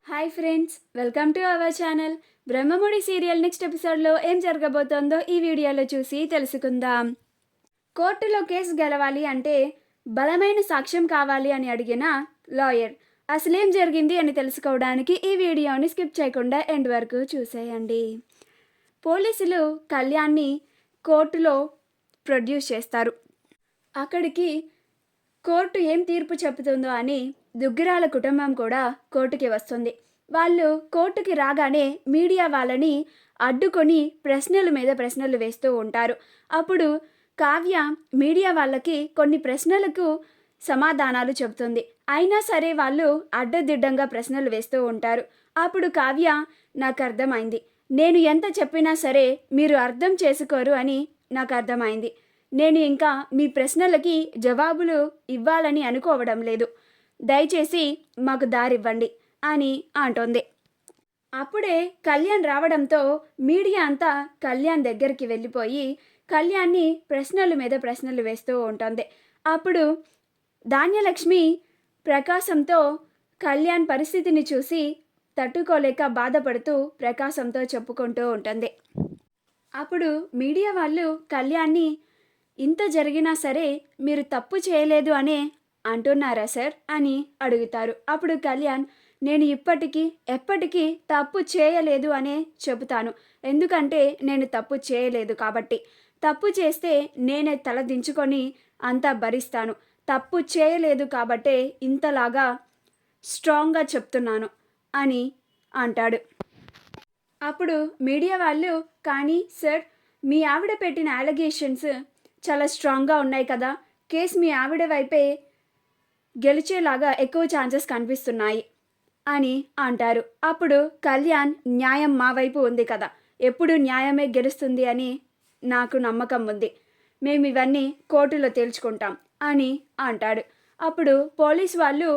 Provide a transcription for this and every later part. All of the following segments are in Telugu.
Hi friends, welcome to our channel. Brahmamudi serial next ఎపిసోడ్లో ఏం జరగబోతోందో ఈ వీడియోలో చూసి తెలుసుకుందాం. కోర్టులో కేసు గెలవాలి అంటే బలమైన సాక్ష్యం కావాలి అని అడిగిన లాయర్ అసలేం జరిగింది అని తెలుసుకోవడానికి ఈ వీడియోని స్కిప్ చేయకుండా ఎండ్ వరకు చూసేయండి. పోలీసులు కళ్యాణ్ని కోర్టులో ప్రొడ్యూస్ చేస్తారు. అక్కడికి కోర్టు ఏం తీర్పు చెబుతుందో అని దుగ్గిరాల కుటుంబం కూడా కోర్టుకి వస్తుంది. వాళ్ళు కోర్టుకి రాగానే మీడియా వాళ్ళని అడ్డుకొని ప్రశ్నల మీద ప్రశ్నలు వేస్తూ ఉంటారు. అప్పుడు కావ్య మీడియా వాళ్ళకి కొన్ని ప్రశ్నలకు సమాధానాలు చెబుతుంది. అయినా సరే వాళ్ళు అడ్డదిడ్డంగా ప్రశ్నలు వేస్తూ ఉంటారు. అప్పుడు కావ్య, నాకు అర్థమైంది, నేను ఎంత చెప్పినా సరే మీరు అర్థం చేసుకోరు అని నాకు అర్థమైంది. నేను ఇంకా మీ ప్రశ్నలకి జవాబులు ఇవ్వాలని అనుకోవడం లేదు. దయచేసి మాకు దారివ్వండి అని అంటోంది. అప్పుడే కళ్యాణ్ రావడంతో మీడియా అంతా కళ్యాణ్ దగ్గరికి వెళ్ళిపోయి కళ్యాణ్ని ప్రశ్నల మీద ప్రశ్నలు వేస్తూ ఉంటుంది. అప్పుడు ధాన్యలక్ష్మి ప్రకాశంతో కళ్యాణ్ పరిస్థితిని చూసి తట్టుకోలేక బాధపడుతూ ప్రకాశంతో చెప్పుకుంటూ ఉంటుంది. అప్పుడు మీడియా వాళ్ళు కళ్యాణ్ని, ఇంత జరిగినా సరే మీరు తప్పు చేయలేదు అనే అంటున్నారా సార్ అని అడుగుతారు. అప్పుడు కళ్యాణ్, నేను ఎప్పటికీ తప్పు చేయలేదు అనే చెబుతాను. ఎందుకంటే నేను తప్పు చేయలేదు కాబట్టి. తప్పు చేస్తే నేనే తల దించుకొని అంతా భరిస్తాను. తప్పు చేయలేదు కాబట్టే ఇంతలాగా స్ట్రాంగ్గా చెప్తున్నాను అని అంటాడు. అప్పుడు మీడియా వాళ్ళు, కానీ సార్, మీ ఆవిడ పెట్టిన అలిగేషన్స్ చాలా స్ట్రాంగ్గా ఉన్నాయి కదా, కేసు మీ ఆవిడ వైపే గెలిచేలాగా ఎక్కువ ఛాన్సెస్ కనిపిస్తున్నాయి అని అంటారు. అప్పుడు కళ్యాణ్, న్యాయం మా వైపు ఉంది కదా, ఎప్పుడు న్యాయమే గెలుస్తుంది అని నాకు నమ్మకం ఉంది. మేము ఇవన్నీ కోర్టులో తేల్చుకుంటాం అని అంటాడు. అప్పుడు పోలీస్ వాళ్ళు,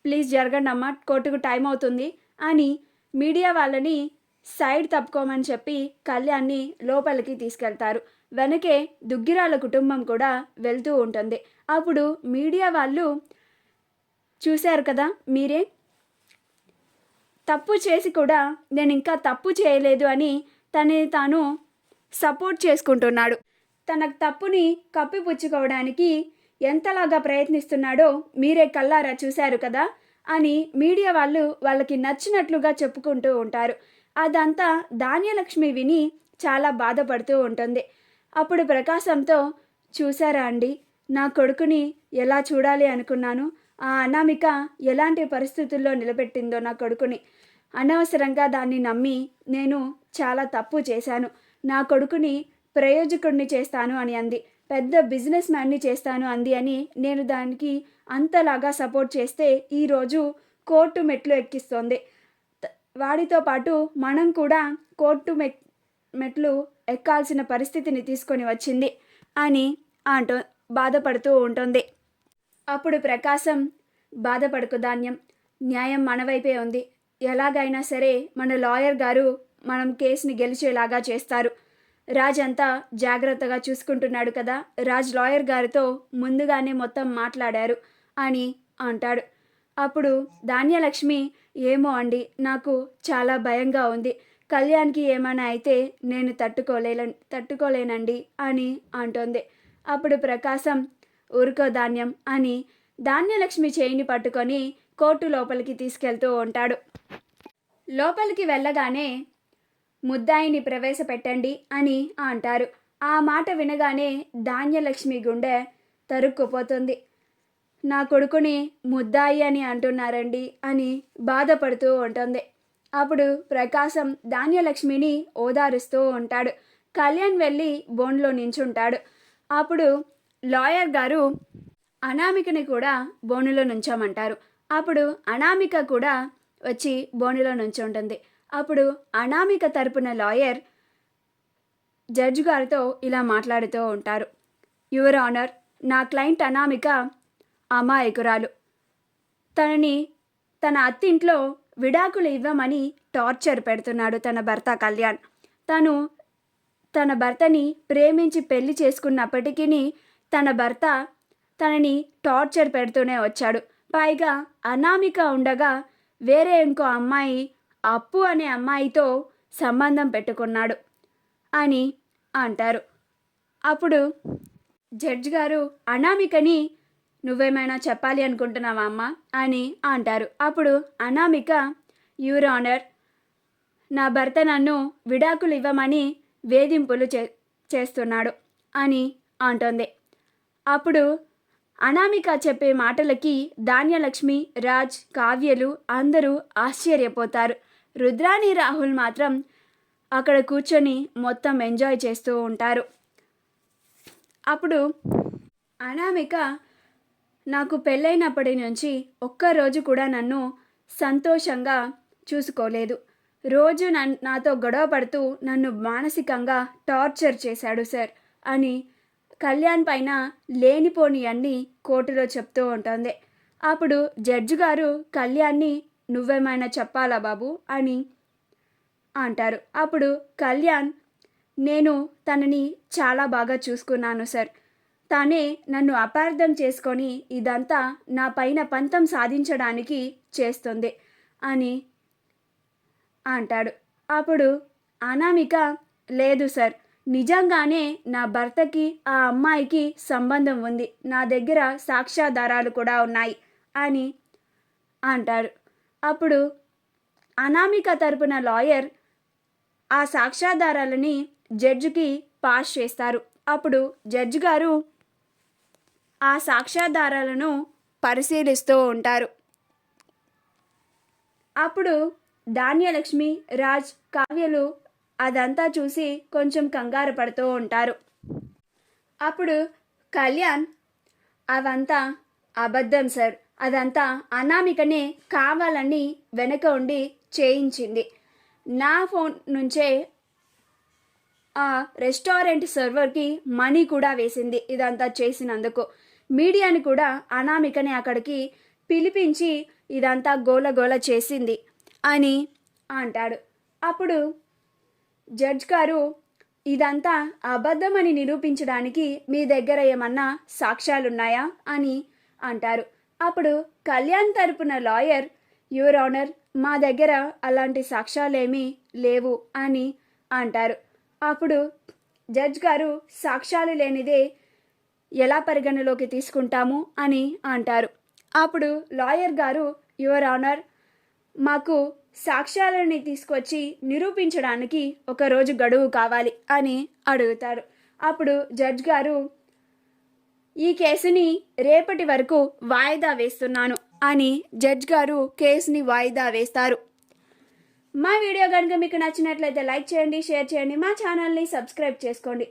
ప్లీజ్ జరగండి అమ్మా, కోర్టుకు టైం అవుతుంది అని మీడియా వాళ్ళని సైడ్ తప్పుకోమని చెప్పి కళ్యాణ్ని లోపలికి తీసుకెళ్తారు. వెనకే దుగ్గిరాల కుటుంబం కూడా వెళ్తూ ఉంటుంది. అప్పుడు మీడియా వాళ్ళు, చూశారు కదా మీరే, తప్పు చేసి కూడా నేను ఇంకా తప్పు చేయలేదు అని తనని తాను సపోర్ట్ చేసుకుంటున్నాడు. తన తప్పుని కప్పిపుచ్చుకోవడానికి ఎంతలాగా ప్రయత్నిస్తున్నాడో మీరే కళ్ళారా చూశారు కదా అని మీడియా వాళ్ళు వాళ్ళకి నచ్చినట్లుగా చెప్పుకుంటూ ఉంటారు. అదంతా ధాన్యలక్ష్మి విని చాలా బాధపడుతూ ఉంటుంది. అప్పుడు ప్రకాశంతో, చూసారా అండి, నా కొడుకుని ఎలా చూడాలి అనుకున్నాను, ఆ అనామిక ఎలాంటి పరిస్థితుల్లో నిలబెట్టిందో నా కొడుకుని. అనవసరంగా దాన్ని నమ్మి నేను చాలా తప్పు చేశాను. నా కొడుకుని ప్రయోజకుడిని చేస్తాను అని అంది, పెద్ద బిజినెస్ మ్యాన్ని చేస్తాను అంది అని నేను దానికి అంతలాగా సపోర్ట్ చేస్తే ఈరోజు కోర్టు మెట్లు ఎక్కిస్తోంది. వాడితో పాటు మనం కూడా కోర్టు మెట్లు ఎక్కాల్సిన పరిస్థితిని తీసుకొని వచ్చింది అని బాధపడుతూ ఉంటుంది. అప్పుడు ప్రకాశం, బాధపడకు ధాన్యం, న్యాయం మన వైపే ఉంది. ఎలాగైనా సరే మన లాయర్ గారు మనం కేసుని గెలిచేలాగా చేస్తారు. రాజ్ అంతా జాగ్రత్తగా చూసుకుంటున్నాడు కదా, రాజ్ లాయర్ గారితో ముందుగానే మొత్తం మాట్లాడారు అని అంటాడు. అప్పుడు ధాన్యలక్ష్మి, ఏమో అండి, నాకు చాలా భయంగా ఉంది. కళ్యాణ్కి ఏమైనా అయితే నేను తట్టుకోలేనండి అని అంటోంది. అప్పుడు ప్రకాశం, ఊరుకో ధాన్యం అని ధాన్యలక్ష్మి చేయిని పట్టుకొని కోర్టు లోపలికి తీసుకెళ్తూ ఉంటాడు. లోపలికి వెళ్ళగానే ముద్దాయిని ప్రవేశపెట్టండి అని అంటారు. ఆ మాట వినగానే ధాన్యలక్ష్మి గుండె తరుక్కుపోతుంది. నా కొడుకుని ముద్దాయి అని అంటున్నారండి అని బాధపడుతూ ఉంటుంది. అప్పుడు ప్రకాశం ధాన్యలక్ష్మిని ఓదారుస్తూ ఉంటాడు. కళ్యాణ్ వెళ్ళి బోన్లో నించుంటాడు. అప్పుడు లాయర్ గారు అనామికని కూడా బోనులో నుంచోమంటారు. అప్పుడు అనామిక కూడా వచ్చి బోనులో నుంచుంటుంది. అప్పుడు అనామిక తరపున లాయర్ జడ్జి గారితో ఇలా మాట్లాడుతూ ఉంటారు. యువర్ ఆనర్, నా క్లయింట్ అనామిక అమాయకురాలు. తనని తన అత్తింట్లో విడాకులు ఇవ్వమని టార్చర్ పెడుతున్నాడు తన భర్త కళ్యాణ్. తన భర్తని ప్రేమించి పెళ్లి చేసుకున్నప్పటికీ తన భర్త తనని టార్చర్ పెడుతూనే వచ్చాడు. పైగా అనామిక ఉండగా వేరే ఇంకో అమ్మాయి అప్పు అనే అమ్మాయితో సంబంధం పెట్టుకున్నాడు అని అంటారు. అప్పుడు జడ్జి గారు అనామికని నువ్వేమైనా చెప్పాలి అనుకుంటున్నావా అమ్మ అని అంటారు. అప్పుడు అనామిక, యువర్ ఆనర్, నా భర్త నన్ను విడాకులు ఇవ్వమని వేధింపులు చేస్తున్నాడు అని అంటోంది. అప్పుడు అనామిక చెప్పే మాటలకి ధాన్యలక్ష్మి, రాజ్, కావ్యలు అందరూ ఆశ్చర్యపోతారు. రుద్రాణి, రాహుల్ మాత్రం అక్కడ కూర్చొని మొత్తం ఎంజాయ్ చేస్తూ ఉంటారు. అప్పుడు అనామిక, నాకు పెళ్ళైనప్పటి నుంచి ఒక్కరోజు కూడా నన్ను సంతోషంగా చూసుకోలేదు. రోజు నాతో గొడవ పడుతూ నన్ను మానసికంగా టార్చర్ చేశాడు సార్ అని కళ్యాణ్ పైన లేనిపోని అన్నీ కోర్టులో చెప్తూ ఉంటుంది. అప్పుడు జడ్జి గారు కళ్యాణ్ని నువ్వేమైనా చెప్పాలా బాబు అని అంటారు. అప్పుడు కళ్యాణ్, నేను తనని చాలా బాగా చూసుకున్నాను సార్. తానే నన్ను అపార్థం చేసుకొని ఇదంతా నా పైన పంతం సాధించడానికి చేస్తుంది అని అంటాడు. అప్పుడు అనామిక, లేదు సార్, నిజంగానే నా భర్తకి ఆ అమ్మాయికి సంబంధం ఉంది, నా దగ్గర సాక్ష్యాధారాలు కూడా ఉన్నాయి అని అంటారు. అప్పుడు అనామిక తరపున లాయర్ ఆ సాక్ష్యాధారాలని జడ్జికి పాస్ చేస్తారు. అప్పుడు జడ్జి గారు ఆ సాక్ష్యాధారాలను పరిశీలిస్తూ ఉంటారు. అప్పుడు ధాన్యలక్ష్మి, రాజ్, కావ్యలు అదంతా చూసి కొంచెం కంగారు పడుతూ ఉంటారు. అప్పుడు కళ్యాణ్, అవంతా అబద్ధం సార్, అదంతా అనామికనే కావాలని వెనక ఉండి చేయించింది. నా ఫోన్ నుంచే ఆ రెస్టారెంట్ సర్వర్కి మనీ కూడా వేసింది ఇదంతా చేసినందుకు. మీడియాని కూడా అనామికని అక్కడికి పిలిపించి ఇదంతా గోలగోల చేసింది అని అంటాడు. అప్పుడు జడ్జ్ గారు, ఇదంతా అబద్ధమని నిరూపించడానికి మీ దగ్గర ఏమన్నా సాక్ష్యాలున్నాయా అని అంటారు. అప్పుడు కళ్యాణ్ తరపున లాయర్, యువర్ ఆనర్, మా దగ్గర అలాంటి సాక్ష్యాలేమీ లేవు అని అంటారు. అప్పుడు జడ్జ్ గారు, సాక్ష్యాలు లేనిదే ఎలా పరిగణలోకి తీసుకుంటాము అని అంటారు. అప్పుడు లాయర్ గారు, యువర్ ఆనర్, మాకు సాక్ష్యాలని తీసుకొచ్చి నిరూపించడానికి ఒకరోజు గడువు కావాలి అని అడుగుతారు. అప్పుడు జడ్జ్ గారు, ఈ కేసుని రేపటి వరకు వాయిదా వేస్తున్నాను అని జడ్జ్ గారు కేసుని వాయిదా వేస్తారు. మా వీడియో కనుక మీకు నచ్చినట్లయితే లైక్ చేయండి, షేర్ చేయండి, మా ఛానల్ని సబ్స్క్రైబ్ చేసుకోండి.